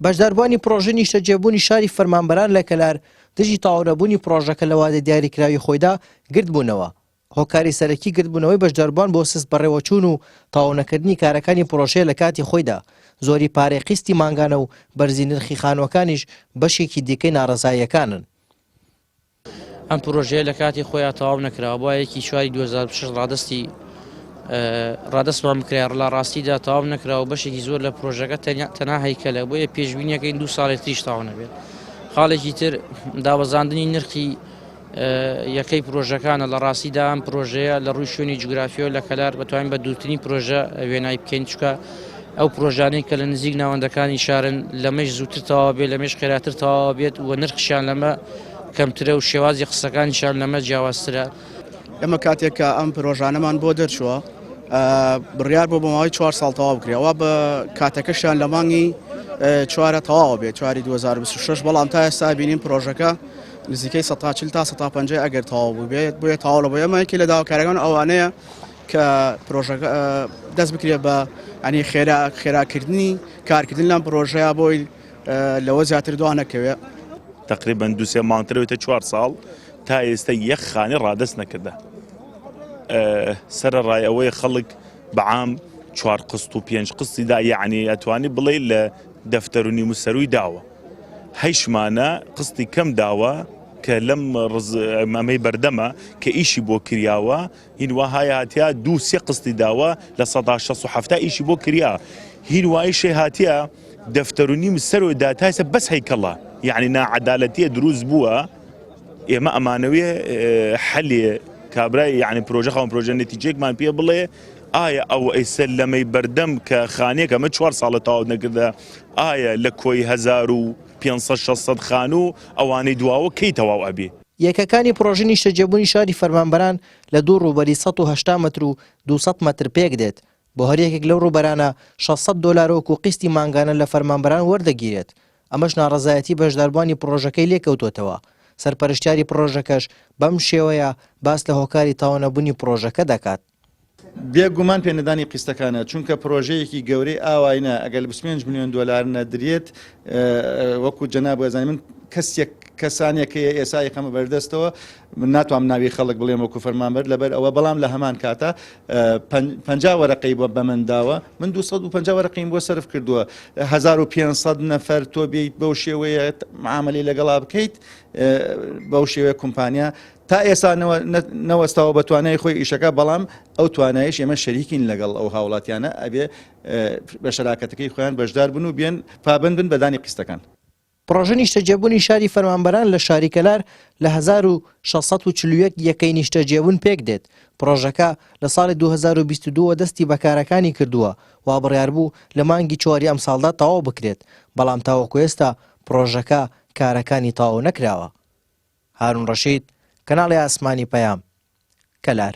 بەشداربوانی پرۆژە نیشتەجێبوونی شاری فەرمانبەران لە کەلار دژی تاوەڕەبوونی پرۆژەکە لە وادە دیاریکراوی خۆیدا گرتبوونەوە. هۆکاری سەرەکی گرتبوونەوەی بەشداربوان بۆ سست بەڕێوەچوون و تاوانەکردنی کارەکانی پرۆژەیە لە کاتی خۆیدا. زۆری پارەی قستی مانگانە و بەرزی نرخی خانووەکانیش بەشێکی دیکەی ناڕەزاییەکانن. ئەم پرۆژەیە لە کاتی خۆیان تەواو نەکراوە بۆ یەکی چواری 2006 ڕادەستمان بکرێ ڕڵا ڕاستیدا تەواو نەکراوە بەشێکی زۆر لە پرۆژەکە تەنها هەیکەلە بۆیە پێشبینیەکەین 2 ساڵی تریش تاوا نەبێت. خاڵێکی تر داوەزاندنی نرخی یەکەی پرۆژەکانە لە ڕاستیدا ئەم پرۆژەیە لە ڕووی شوێنی جوگرافیۆ لە کەلار بەتوانین بە دوورترین پرۆژە وێنای بکەین چکە ئەو پرۆژانەی کە لە نزیک ناوەندەکانی شارن لەمەش زووتر تەواو بێت لەمەش خێراتر تەواو بێت و نرخشیان لەمە کەمترە و شێوازی قسەکانیشان لەمە جیاوازترە. ئەمە کاتێک کە ئەم پرۆژانەمان بۆ دەرچووە بڕیار بۆ بەماوەی 4 ساڵ تەواو بکرێەوە بە کاتەکەشیان لە مانگی 4 تەواو بێت 4 2026 بەڵام تا ئێستا بینیم پرۆژەکە نزیکەی 140 تا 150 ئەگەر تەواو بوو بێت بۆیە تەواو بۆ ئەمەیەکی لە داواکارەکان ئەوانەیە کە پرۆژەکە دەست بکرێت بە ینی خێراکردنی کارکردن لەم پرۆژەیە بۆی لەوە زیاتر دوانەکەوێت. تقریبا 2 مانگترەوەتە 4 ساڵ تا ئێستا یەک خانە ڕادەست نەکردە. سەرەڕای ئەوەی خەڵک بەعام 4 قست و 5 قستیدا یعنی ئەتوانی بڵێ لە دەفتەر و نیموسەروی داوە. هەیشمانە قستی کەم داوە کە لەم ئەمەی بەردەمە کە ئیشی بۆ کریاوە هین وهایە هاتیە 2-3 قستی داوە لە 167 ئیشی بۆ کریا. هین وایشێ هاتیە دەفتەر و نیمسەرۆی داتایسە بەس هەیکەڵە یعنی ناعەدالەتیە دروست بووە. ئێمە ئەمانەوێ حەلێ کابرای یعنی پرۆژە خاوەن پرۆژە نەتیجەیەکمان پێ بڵێ ئایا ئەو ئەیسەر لەمەی بەردەم کە خانەیەک ئەمە 4 ساڵە تەواو نەکردە ئایا لە کۆی 1500-600 خانوو ئەوانەی دواوە کەی تەواو ئەبێ. یەکەکانی پرۆژە نیشتەجێبوونی شاری فەرمانبەران لە دوو ڕووبەری 180 مەتر و 200 مەتر پێک دێت. بۆ هەریەکێک لەو ڕووبەرانە 600 دۆلار وەکو قستی مانگانە لە فەرمانبەران وەردەگیرێت. ئەمەش ناڕەزایەتی بەشداربوانی پرۆژەکەی لێکەوتوتەوە. سەرپەرشتیاری پرۆژەکەش بەم شێوەیە باس لە هۆکاری تاوانەبوونی پرۆژەکە دەکات. بێگومان پێنەدانی قیستەکانە چونکە پرۆژەیەکی گەورەی ئاواینە ئەگەر 25 میلیۆن دۆلار نەدرێت وەکو جەناب وەزانی من کەسانێکەیە ئێسای خەمە بەردەستەوە من ناتوانم ناوی خەڵک بڵێم وەکو فەرمانبەر لەبەر ئەوە بەڵام لە هەمان کاتە 50 وەرەقەی بۆ بە من داوە من 250 وەرەقەیم بۆ سرف کردووە 1500 نەفەر تۆ بێیت بەو شێوەیە معاملەی لەگەڵا بکەیت بەو شێوەیە کۆمپانیا تا ئێستا نەوەستاوە بە توانای خۆی ئیشەکە بەڵام ئەو توانایش ئێمە شەریکین لەگەڵ ئەو هاوڵاتیانە ئەبێ بە شەراکەتەکەی خۆیان بەشدار بن و بێن پابند بن بەدانی قیستەکان. پرۆژە نیشتەجێبوونی شاری فەرمانبەران لە شاری کەلار لە 1641 یەکەی نیشتەجێبوون پێک دێت. پرۆژەکە لە ساڵی 2022 دەستی بەکارەکانی کردووە وا بڕیار بوو لە مانگی 4 ئەم ساڵدا تەواو بکرێت بەڵام تاوەکو ئێستا پرۆژەکە کارەکانی تەواو نەکراوە. هارون ڕەشید، کەناڵی ئاسمانی پەیام، کەلار.